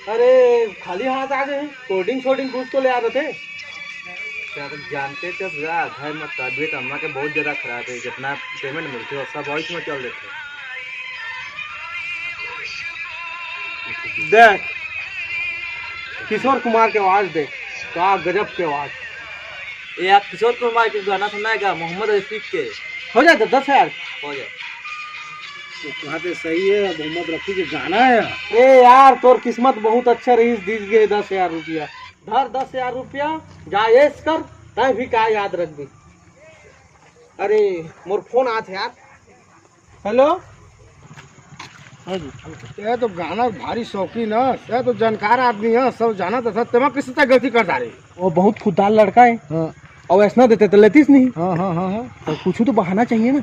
अरे खाली हाथ आ गए। कोल्ड ड्रिंक कुछ तो ले आ रहे थे। क्या तो जानते थे घर में तबीयत अम्मा के बहुत ज़्यादा खराब है। जितना पेमेंट मिलती है सब वॉइस में चल देते। देख किशोर कुमार के आवाज देख, क्या गजब के आवाज। ये आप किशोर कुमार के गाना सुना है क्या? मोहम्मद रफीक के हो जाए तो 10,000 हो जाए। तो सही है, मोहम्मद रफी के गाना है। ए यार तोर किस्मत बहुत अच्छा रही, दीज गए 10,000 रुपया। धर 10,000 रुपया, जायज कर तय भी का याद रख दी। अरे मोर फोन आत है यार। हेलो ये तो गाना भारी शौकीन है, ये तो जानकार आदमी है, सब जाना था। तेमा किसी तरह गलती कर रहे। वो बहुत खुददार लड़का है। हाँ और ऐसा देते तो लेतीस नहीं। हाँ हाँ हाँ हाँ। तो कुछ तो बहाना चाहिए ना।